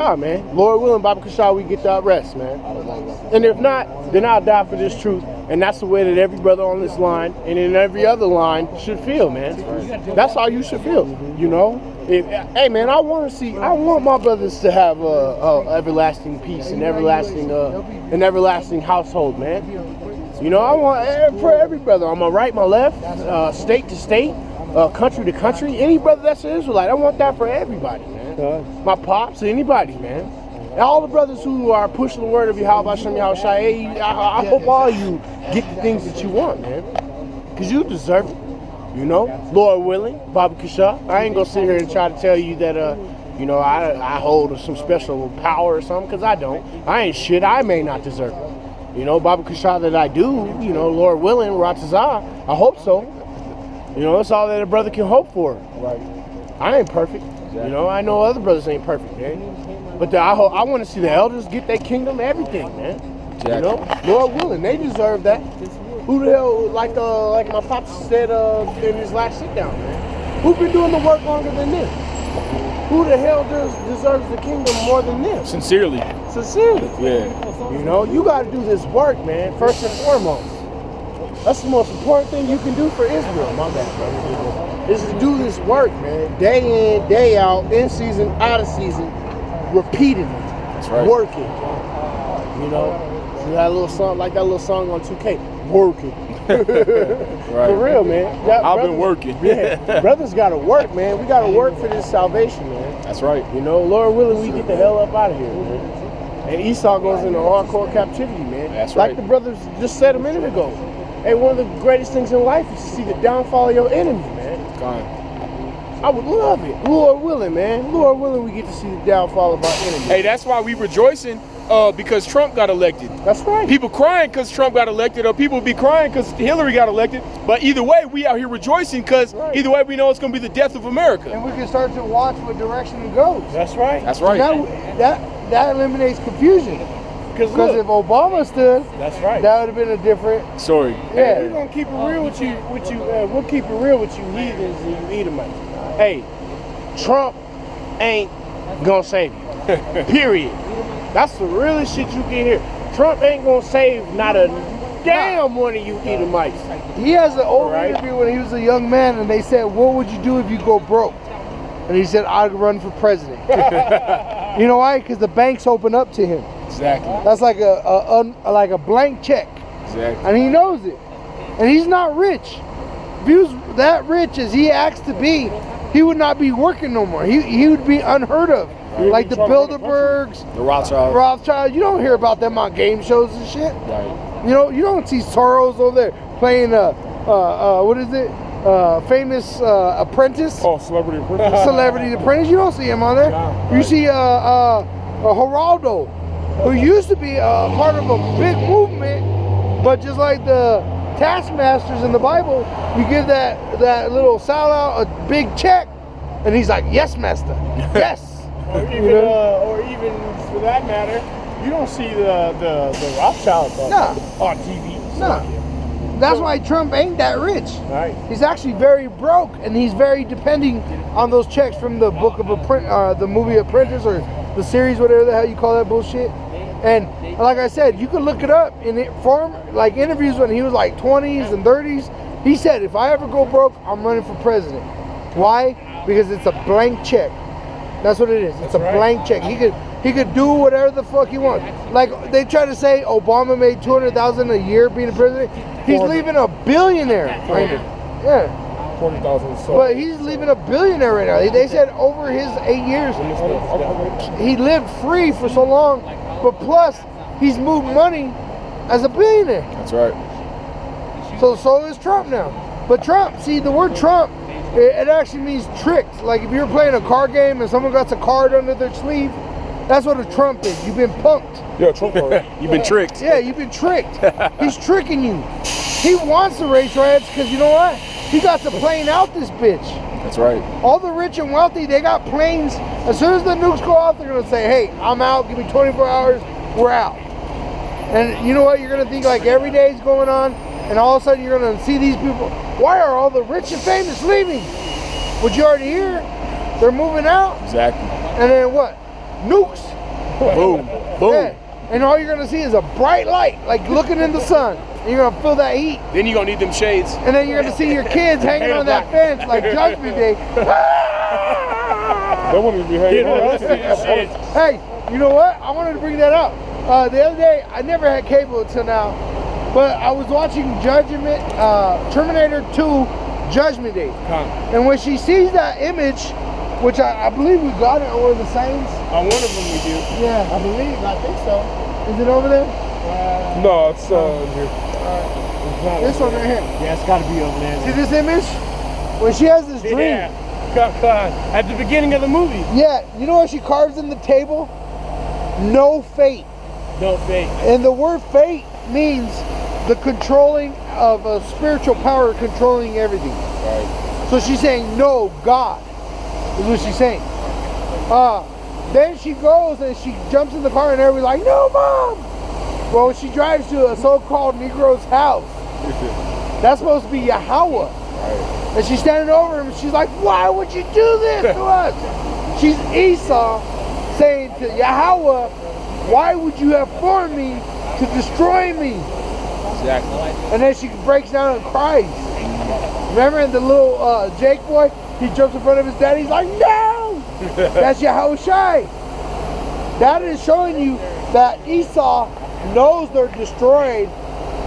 man. Lord willing, Baba Kashaw, we get that rest, man. And if not, then I'll die for this truth. And that's the way that every brother on this line and in every other line should feel, man. That's how you should feel, you know? Hey, man, I want my brothers to have everlasting peace and everlasting household, man. You know, I want for every brother on my right, my left, state to state, country to country, any brother that's an Israelite, I want that for everybody, man. My pops, anybody, man. And all the brothers who are pushing the word of Yahweh Hashem Yahushua, I hope all of you get the things that you want, man. Because you deserve it, you know. Lord willing, Baba Kashaw. I ain't going to sit here and try to tell you that, you know, I hold some special power or something, because I don't. I ain't shit. I may not deserve it. You know, Baba Kashaw that I do, you know, Lord willing, Ratazah, I hope so. You know, that's all that a brother can hope for. Right. I ain't perfect. You know, I know other brothers ain't perfect, man. But I want to see the elders get their kingdom, everything, man. Exactly. You know, Lord willing, they deserve that. Who the hell, like my pops said in his last sit down, man? Who been doing the work longer than this? Who the hell deserves the kingdom more than this? Sincerely. Yeah. You know, you got to do this work, man. First and foremost. That's the most important thing you can do for Israel. My bad, brother. Is to do this work, man. Day in, day out, in season, out of season, repeatedly. That's right. Working. You know, so that little song, like that little song on 2K. Working. Right. For real, man. I've been working. Yeah. Brothers got to work, man. We got to work for this salvation, man. That's right. You know, Lord willing, we get the hell up out of here, man. And Esau goes into hardcore captivity, man. That's right. Like the brothers just said a minute ago. Hey, one of the greatest things in life is to see the downfall of your enemy, man. God. I would love it. Lord willing, man. Lord willing, we get to see the downfall of our enemy. Hey, that's why we rejoicing because Trump got elected. That's right. People crying because Trump got elected, or people be crying because Hillary got elected. But either way, we out here rejoicing because either way, we know it's going to be the death of America. And we can start to watch what direction it goes. That's right. That's right. That eliminates confusion. Because if Obama stood, that's right, that would have been a different story. Yeah, we're gonna keep it real with you. We'll keep it real with you, heathens and you Edomites. Hey, Trump ain't gonna save you. Period. That's the realest shit you can hear. Trump ain't gonna save not a damn one of you Edomites. He has an old interview when he was a young man, and they said, "What would you do if you go broke?" And he said, "I'd run for president." You know why? Because the banks open up to him. Exactly. That's like a blank check. Exactly. And he knows it. And he's not rich. If he was that rich as he acts to be, he would not be working no more. He would be unheard of. Right. Like the Bilderbergs, the Rothschild. You don't hear about them on game shows and shit. Right. You know, you don't see Soros over there playing what is it? Famous Apprentice. Oh, Celebrity Apprentice. Celebrity Apprentice. You don't see him on there. Yeah, you see Geraldo, who used to be part of a big movement, but just like the taskmasters in the Bible, you give that little sellout a big check, and he's like, "Yes, master, yes." Or even for that matter, you don't see the Rothschilds on TV. No. That's why Trump ain't that rich. Right. He's actually very broke, and he's very depending on those checks from the book of the movie Apprentice, or the series, whatever the hell you call that bullshit. And like I said, you can look it up in like interviews when he was like 20s and 30s. He said, "If I ever go broke, I'm running for president." Why? Because it's a blank check. That's what it is. It's a blank check. He could do whatever the fuck he wants. Like they try to say Obama made $200,000 a year being a president. He's leaving a billionaire. Yeah. 40,000. But he's leaving a billionaire right now. They said over his 8 years, he lived free for so long. But plus, he's moved money as a billionaire. That's right. So is Trump now. But Trump, see, the word Trump, it actually means tricked. Like if you're playing a card game and someone got a card under their sleeve, that's what a Trump is. You've been punked. Yeah, Trump. You've been tricked. Yeah, you've been tricked. He's tricking you. He wants the race riots because you know what? He got to plane out this bitch. That's right. All the rich and wealthy, they got planes. As soon as the nukes go off, they're going to say, "Hey, I'm out. Give me 24 hours. We're out." And you know what? You're going to think like every day is going on, and all of a sudden you're going to see these people. Why are all the rich and famous leaving? Would you already hear? They're moving out. Exactly. And then what? nukes. Boom. Boom. Yeah. And all you're gonna see is a bright light, like looking in the sun. And you're gonna feel that heat. Then you're gonna need them shades. And then you're gonna see your kids hanging on that fence like Judgment Day. That wouldn't even be hanging on. Hey, you know what? I wanted to bring that up. The other day, I never had cable until now, but I was watching Terminator 2 Judgment Day. And when she sees that image, which I believe we got it on one of the signs. On one of them we do. Yeah, I believe. I think so. is it over there? No, it's here. This one right here. Yeah, it's got to be over there. See this image? When she has this dream. Yeah. At the beginning of the movie. Yeah, you know what she carves in the table? No fate. No fate. And the word fate means the controlling of a spiritual power controlling everything. Right. So she's saying, no, God, is what she's saying. Then she goes and she jumps in the car and everybody's like, no, Mom! Well, when she drives to a so-called Negro's house, that's supposed to be Yahweh. Right. And she's standing over him and she's like, why would you do this to us? She's Esau saying to Yahweh, why would you have formed me to destroy me? Exactly. And then she breaks down and cries. Remember the little Jake boy? He jumps in front of his daddy. He's like, no! That's Yahweh Shai. That is showing you that Esau knows they're destroyed.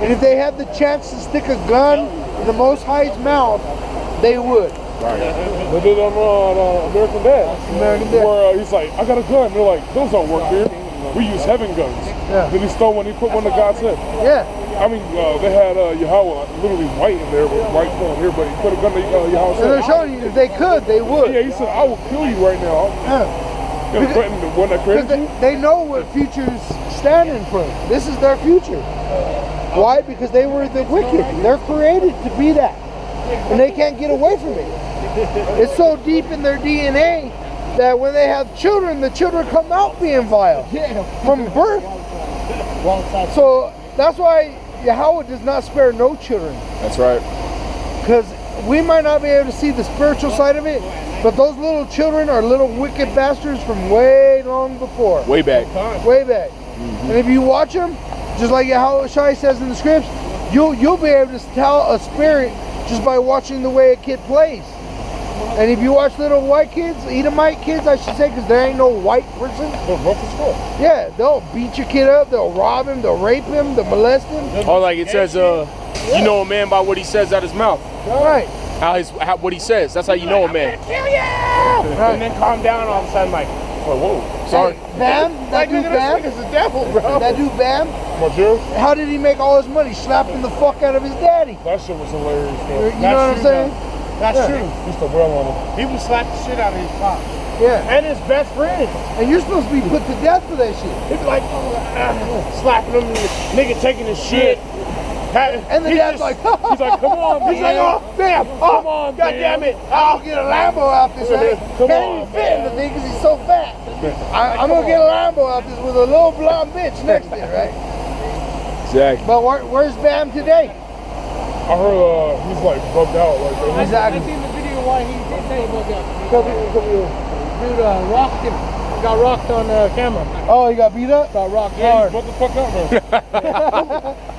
And if they had the chance to stick a gun in the Most High's mouth, they would. Right. They did on American Dad. American Dad. Where he's like, I got a gun. They're like, those don't work here. We use heaven guns. Yeah. Then he stole one. He put one to God's head. Yeah. I mean, they had Yahweh literally white in there with white phone here, but he put a gun to Yahweh's And they're head. showing you if they could, they would. Yeah, he said, I will kill you right now. Yeah. You know, threaten the one that Because created you. they know what future's standing for. This is their future. Why? Because they were the wicked. They're created to be that. And they can't get away from it. It's so deep in their DNA that when they have children, the children come out being vile from birth. So that's why Yahweh does not spare no children. That's right. Because we might not be able to see the spiritual side of it, but those little children are little wicked bastards from way long before. Way back. Way back. And if you watch them, just like Yahweh Shai says in the scripts, you'll be able to tell a spirit just by watching the way a kid plays. And if you watch little white kids, Edomite kids, I should say, because there ain't no white person. Yeah, they'll beat your kid up, they'll rob him, they'll rape him, they'll molest him. Oh, like it says, you know a man by what he says out his mouth. Right. What he says. That's how you know a man. And then calm down all of a sudden, like, Whoa. Sorry. Hey, Bam, that dude Bam, it's the devil, bro. that dude Bam, Monsieur, how did he make all his money? Slapping the fuck out of his daddy. that shit was hilarious. You know what I'm saying? That's Yeah. true. Used to well on him. He would slap the shit out of his pop. Yeah. And his best friend. And you're supposed to be put to death for that shit. He'd be like, slapping him, nigga taking his shit. And the dad's like, He's like, come on, He's like, oh, damn, Come on, God man. damn it. I'll get a Lambo out this thing. Come Can't on, even fit in the thing because he's so fat. I'm gonna get a Lambo out this with a little blonde bitch next to it, right? Exactly. But where's Bam today? I heard he's like bugged out. Like, Exactly. I seen the video why he did say he was Come here. dude rocked him. Got rocked on camera. Oh, he got beat up? Got rocked yeah, hard. what the fuck up, man?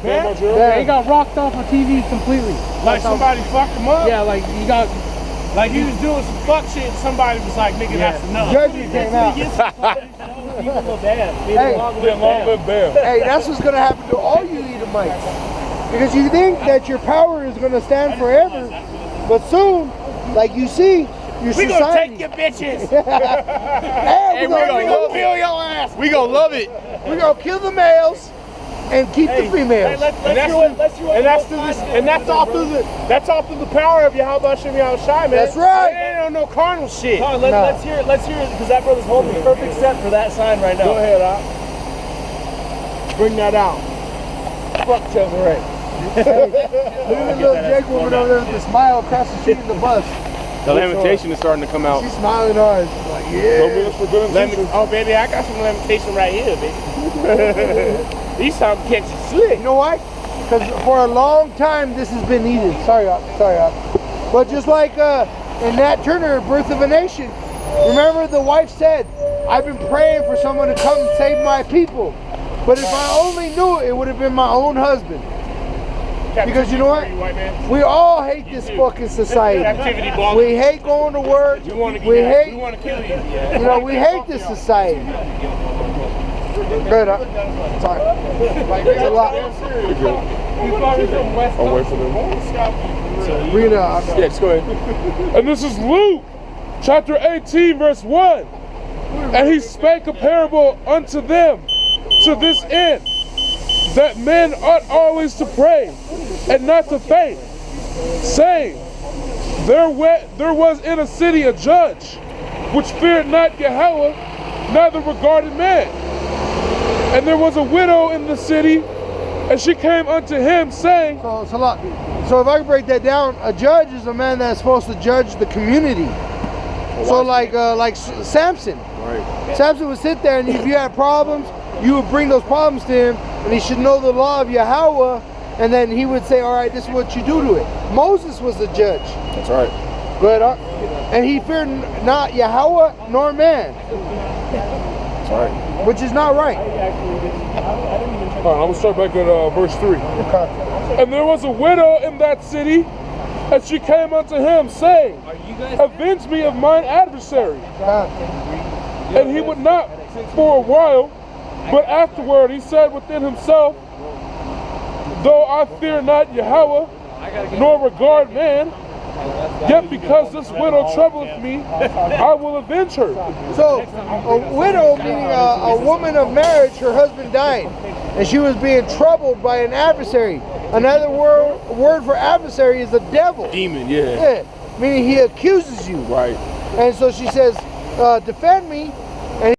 Damn, Monsieur. Yeah, he got rocked off of TV completely. Like somebody fucked him up. Yeah, like he got. Like he was doing some fuck shit and somebody was like, nigga, that's enough. Judgment came out. Hey, Yeah, long live Bam. hey, that's what's gonna happen to all you Edomites. Because you think that your power is gonna stand forever, but soon, like you see, your We society. gonna take your bitches. Hey, we gonna kill your ass. We gonna love it. we're gonna kill the males and keep the females. That's all through the power of Yahweh Shem Yahushai, man. That's right. It ain't no carnal shit. Let's hear it, because that brother's holding the perfect set for that sign right now. Go ahead, bring that out. Fuck Chelsea Ray. Look at the little Jake woman over there with the smile across the street in the bus. The lamentation is starting to come out. She's smiling hard. She's like, yeah. For good intentions. Oh, baby, I got some lamentation right here, baby. These some catch you slick. You know why? Because for a long time this has been needed. Sorry, Op. But just like in Nat Turner, Birth of a Nation, Remember, the wife said, I've been praying for someone to come and save my people. But if I only knew it, it would have been my own husband. Because you know what? We all hate this fucking society. We hate going to work. We hate, you know, we hate this society. Good, sorry. It's a lot. I'll wait for them. Read it. Yeah, just go ahead. And this is Luke, chapter 18, verse 1. And he spake a parable unto them to this end, that men ought always to pray and not to faint, saying, there was in a city a judge, which feared not Yahweh, neither regarded man. And there was a widow in the city, and she came unto him, saying, So if I can break that down, a judge is a man that's supposed to judge the community. So like Samson. Right. Samson would sit there, and if you had problems, you would bring those problems to him, and he should know the law of Yahweh, and then he would say, all right, this is what you do to it. Moses was the judge. That's right. Go ahead, and he feared not Yahweh nor man. That's right. Which is not right. All right, I'm going to start back at verse 3. And there was a widow in that city, and she came unto him, saying, avenge me of mine adversary. And he would not for a while, but afterward he said within himself, though I fear not Yahweh, nor regard man, yet because this widow troubleth me, I will avenge her. So, a widow, meaning a woman of marriage, her husband died, and she was being troubled by an adversary. Another word for adversary is the devil. Demon, yeah. Yeah, meaning he accuses you. Right. And so she says, defend me,